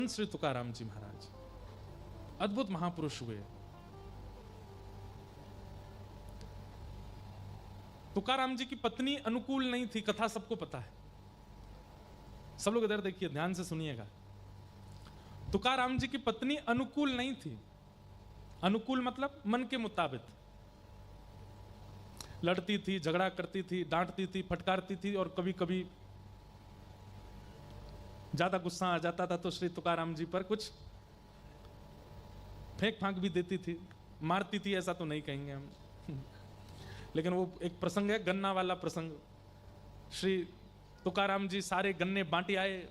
श्री तुकाराम जी महाराज अद्भुत महापुरुष हुए। तुकाराम जी की पत्नी अनुकूल नहीं थी, कथा सबको पता है। सब लोग इधर देखिए, ध्यान से सुनिएगा। तुकाराम जी की पत्नी अनुकूल नहीं थी। अनुकूल मतलब मन के मुताबिक। लड़ती थी, झगड़ा करती थी, डांटती थी, फटकारती थी, और कभी कभी ज्यादा गुस्सा आ जाता था तो श्री तुकाराम जी पर कुछ फेंक फांक भी देती थी। मारती थी ऐसा तो नहीं कहेंगे हम लेकिन वो एक प्रसंग है, गन्ना वाला प्रसंग। श्री तुकाराम जी सारे गन्ने बांटे आए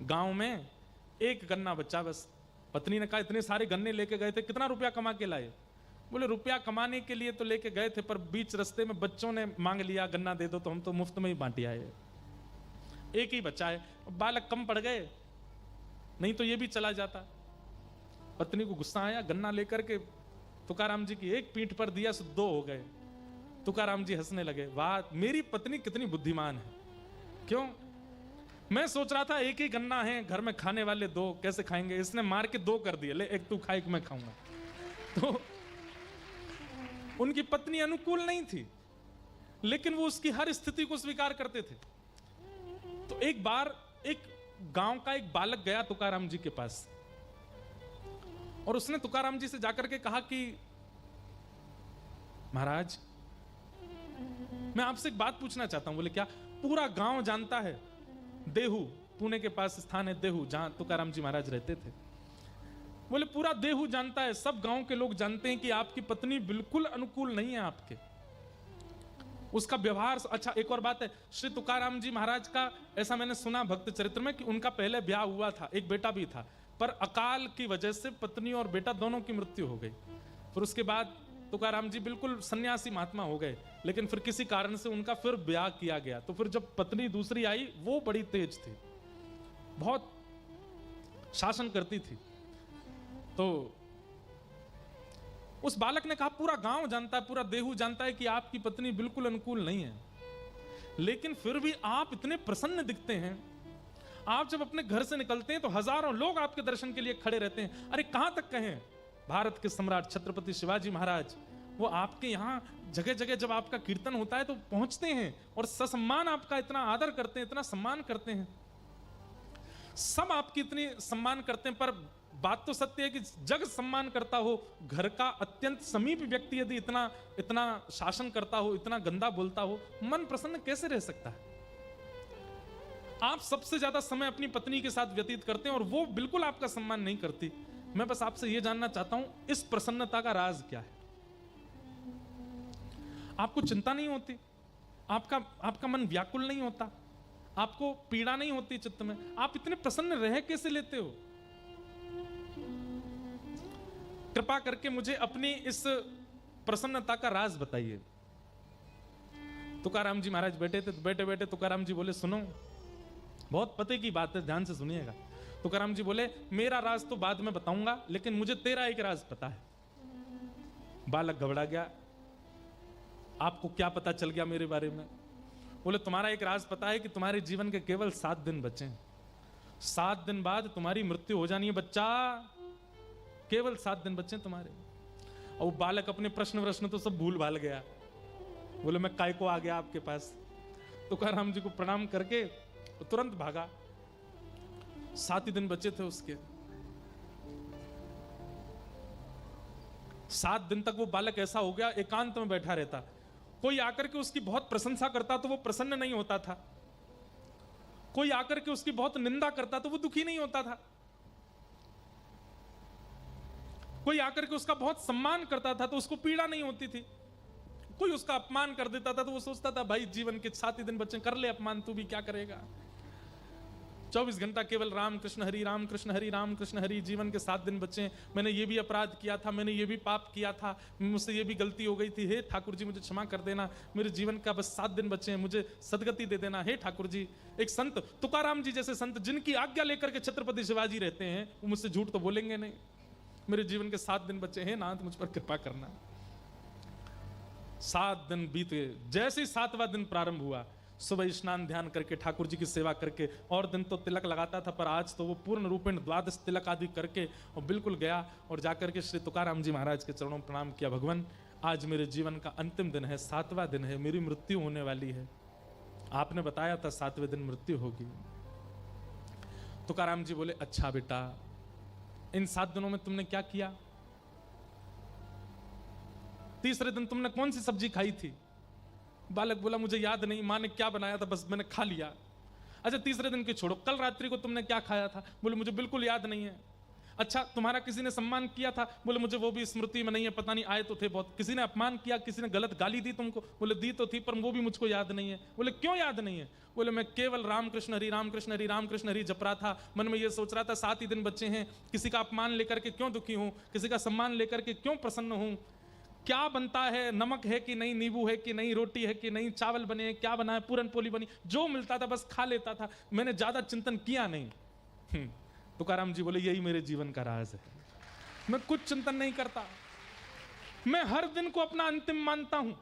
गांव में, एक गन्ना बच्चा बस। पत्नी ने कहा इतने सारे गन्ने लेके गए थे, कितना रुपया कमा के लाए? बोले रुपया कमाने के लिए तो लेके गए थे, पर बीच रास्ते में बच्चों ने मांग लिया गन्ना दे दो, तो हम तो मुफ्त में ही बांटे आए। एक ही बच्चा है, बालक कम पड़ गए, नहीं तो ये भी चला जाता। पत्नी को गुस्सा आया, गन्ना लेकर के तुकाराम जी की एक पीठ पर दिया, सो दो हो गए। तुकाराम जी हंसने लगे, वाह मेरी पत्नी कितनी बुद्धिमान है। क्यों? मैं सोच रहा था एक ही गन्ना है, घर में खाने वाले दो, कैसे खाएंगे? इसने मार के दो कर दिए, ले एक तू खा एक मैं खाऊंगा। तो उनकी पत्नी अनुकूल नहीं थी, लेकिन वो उसकी हर स्थिति को स्वीकार करते थे। तो एक बार एक गांव का एक बालक गया तुकाराम जी के पास, और उसने तुकाराम जी से जाकर के कहा कि महाराज मैं आपसे एक बात पूछना चाहता हूं। बोले क्या? पूरा गांव जानता है, देहू पुणे के पास स्थान है देहू, जहां तुकाराम जी महाराज रहते थे। बोले पूरा देहू जानता है, सब गांव के लोग जानते हैं कि आपकी पत्नी बिल्कुल अनुकूल नहीं है आपके, उसका व्यवहार अच्छा। एक और बात है, श्री तुकाराम जी महाराज का ऐसा मैंने सुना भक्त चरित्र में कि उनका पहले ब्याह हुआ था, एक बेटा भी था, पर अकाल की वजह से पत्नी और बेटा दोनों की मृत्यु हो गई। फिर उसके बाद तुकाराम जी बिल्कुल सन्यासी महात्मा हो गए, लेकिन फिर किसी कारण से उनका फिर ब्याह किया गया। तो फिर जब पत्नी दूसरी आई, वो बड़ी तेज थी, बहुत शासन करती थी। तो उस बालक ने कहा पूरा गांव जानता है, पूरा देहू जानता है कि आपकी पत्नी बिल्कुल अनुकूल नहीं है, लेकिन फिर भी आप इतने प्रसन्न दिखते हैं। आप जब अपने घर से निकलते हैं तो हजारों लोग आपके दर्शन के लिए खड़े रहते हैं। अरे कहां तक कहें, भारत के सम्राट छत्रपति शिवाजी महाराज, वो आपके यहां जगह जगह जब आपका कीर्तन होता है तो पहुंचते हैं और ससम्मान आपका इतना आदर करते हैं, इतना सम्मान करते हैं। सब आपकी इतनी सम्मान करते हैं, पर बात तो सत्य है कि जग सम्मान करता हो, घर का अत्यंत समीप व्यक्ति यदि इतना इतना शासन करता हो, इतना गंदा बोलता हो, मन प्रसन्न कैसे रह सकता है? आप सबसे ज्यादा समय अपनी पत्नी के साथ व्यतीत करते हैं और वो बिल्कुल आपका सम्मान नहीं करती। मैं बस आपसे यह जानना चाहता हूं, इस प्रसन्नता का राज क्या है? आपको चिंता नहीं होती? आपका मन व्याकुल नहीं होता? आपको पीड़ा नहीं होती चित्त में? आप इतने प्रसन्न रह कैसे लेते हो? कृपा करके मुझे अपनी इस प्रसन्नता का राज बताइए। तुकाराम जी महाराज बैठे थे, तो बैठे बैठे तुकाराम जी बोले सुनो, बहुत पते की बात है, ध्यान से सुनिएगा। तुकाराम जी बोले मेरा राज तो बाद में बताऊंगा, लेकिन मुझे तेरा एक राज पता है। बालक घबरा गया, आपको क्या पता चल गया मेरे बारे में? बोले तुम्हारा एक राज पता है कि तुम्हारे जीवन के केवल 7 दिन बचे हैं, 7 दिन बाद तुम्हारी मृत्यु हो जानी है बच्चा, केवल 7 दिन बचे तुम्हारे। और वो बालक अपने प्रश्न तो सब भूल भाल गया। बोले मैं काय को आ गया आपके पास? तुकाराम जी को प्रणाम करके तुरंत भागा। 7 ही दिन बचे थे उसके। 7 दिन तक वो बालक ऐसा हो गया, एकांत में बैठा रहता। कोई आकर के उसकी बहुत प्रशंसा करता तो वो प्रसन्न नहीं होता था, कोई आकर के उसकी बहुत निंदा करता तो वो दुखी नहीं होता था, कोई आकर के उसका बहुत सम्मान करता था तो उसको पीड़ा नहीं होती थी, कोई उसका अपमान कर देता था तो वो सोचता था भाई जीवन के 7 ही दिन बच्चे, कर ले अपमान, तू भी क्या करेगा। 24 घंटा केवल राम कृष्ण हरि राम कृष्ण हरि राम कृष्ण हरि। जीवन के 7 दिन बचे, मैंने ये भी अपराध किया था, मैंने ये भी पाप किया था, मुझसे ये भी गलती हो गई थी, हे ठाकुर जी मुझे क्षमा कर देना, मेरे जीवन का बस 7 दिन बचे हैं, मुझे सदगति दे देना हे ठाकुर जी। एक संत, तुकाराम जी जैसे संत जिनकी आज्ञा लेकर के छत्रपति शिवाजी रहते हैं, वो मुझसे झूठ तो बोलेंगे नहीं। मेरे जीवन के 7 दिन बचे हैं, नाथ मुझ पर कृपा करना। 7 दिन बीत गए। जैसे ही 7वां दिन प्रारंभ हुआ, सुबह स्नान ध्यान करके ठाकुर जी की सेवा करके, और दिन तो तिलक लगाता था, पर आज तो वो पूर्ण रूपेण द्वादश तिलक आदि करके और बिल्कुल गया और जाकर के श्री तुकाराम जी महाराज के चरणों में प्रणाम किया। भगवान, आज मेरे जीवन का अंतिम दिन है, 7वां दिन है, मेरी मृत्यु होने वाली है। आपने बताया था 7वें दिन मृत्यु होगी। तुकाराम जी बोले, अच्छा बेटा, इन 7 दिनों में तुमने क्या किया? तीसरे दिन तुमने कौन सी सब्जी खाई थी? बालक बोला, मुझे याद नहीं, माँ ने क्या बनाया था, बस मैंने खा लिया। अच्छा, तीसरे दिन की छोड़ो, कल रात्रि को तुमने क्या खाया था? बोले, मुझे बिल्कुल याद नहीं है। अच्छा, तुम्हारा किसी ने सम्मान किया था? बोले, मुझे वो भी स्मृति में नहीं है, पता नहीं, आए तो थे बहुत। किसी ने अपमान किया, किसी ने गलत गाली दी तुमको? बोले, दी तो थी, पर वो भी मुझको याद नहीं है। बोले, क्यों याद नहीं है? बोले, मैं केवल रामकृष्ण हरि रामकृष्ण हरि रामकृष्ण हरि जप रहा था, मन में ये सोच रहा था 7 ही दिन बच्चे हैं, किसी का अपमान लेकर के क्यों दुखी हूं, किसी का सम्मान लेकर के क्यों प्रसन्न हूं, क्या बनता है, नमक है कि नहीं, नींबू है कि नहीं, रोटी है कि नहीं, चावल बने हैं, क्या बना है, पूरन पोली बनी, जो मिलता था बस खा लेता था, मैंने ज्यादा चिंतन किया नहीं। तुकाराम जी बोले, यही मेरे जीवन का राज है, मैं कुछ चिंतन नहीं करता, मैं हर दिन को अपना अंतिम मानता हूं,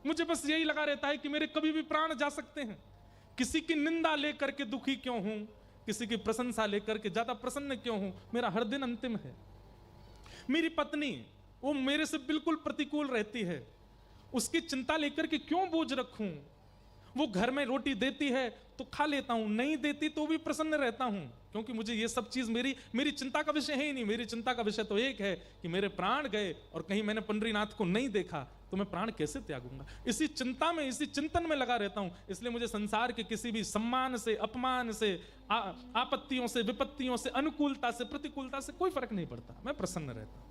मुझे बस यही लगा रहता है कि मेरे कभी भी प्राण जा सकते हैं। किसी की निंदा लेकर के दुखी क्यों हूं, किसी की प्रशंसा लेकर के ज्यादा प्रसन्न क्यों हूं, मेरा हर दिन अंतिम है। मेरी पत्नी, वो मेरे से बिल्कुल प्रतिकूल रहती है, उसकी चिंता लेकर के क्यों बोझ रखूं? वो घर में रोटी देती है तो खा लेता हूं, नहीं देती तो भी प्रसन्न रहता हूं, क्योंकि मुझे ये सब चीज मेरी चिंता का विषय है ही नहीं। मेरी चिंता का विषय तो एक है कि मेरे प्राण गए और कहीं मैंने पंडरीनाथ को नहीं देखा तो मैं प्राण कैसे त्यागूंगा। इसी चिंता में, इसी चिंतन में लगा रहता हूं। इसलिए मुझे संसार के किसी भी सम्मान से, अपमान से, आपत्तियों से, विपत्तियों से, अनुकूलता से, प्रतिकूलता से कोई फर्क नहीं पड़ता, मैं प्रसन्न रहता हूं।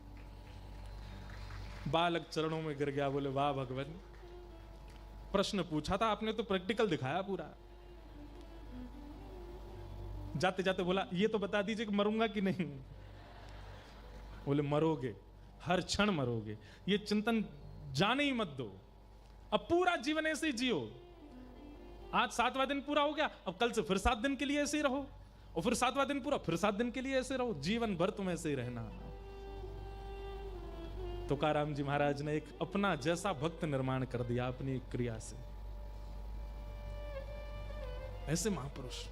बालक चरणों में गिर गया, बोले, वाह भगवान, प्रश्न पूछा था आपने तो प्रैक्टिकल दिखाया पूरा। जाते जाते बोला, ये तो बता दीजिए कि मरूंगा कि नहीं? बोले, मरोगे, हर क्षण मरोगे, ये चिंतन जाने ही मत दो, अब पूरा जीवन ऐसे ही जियो। आज 7वां दिन पूरा हो गया, अब कल से फिर 7 दिन के लिए ऐसे ही रहो, और फिर 7वां दिन पूरा, फिर 7 दिन के लिए ऐसे रहो, जीवन भर तुम ऐसे ही रहना। तुकाराम जी महाराज ने एक अपना जैसा भक्त निर्माण कर दिया अपनी क्रिया से। ऐसे महापुरुष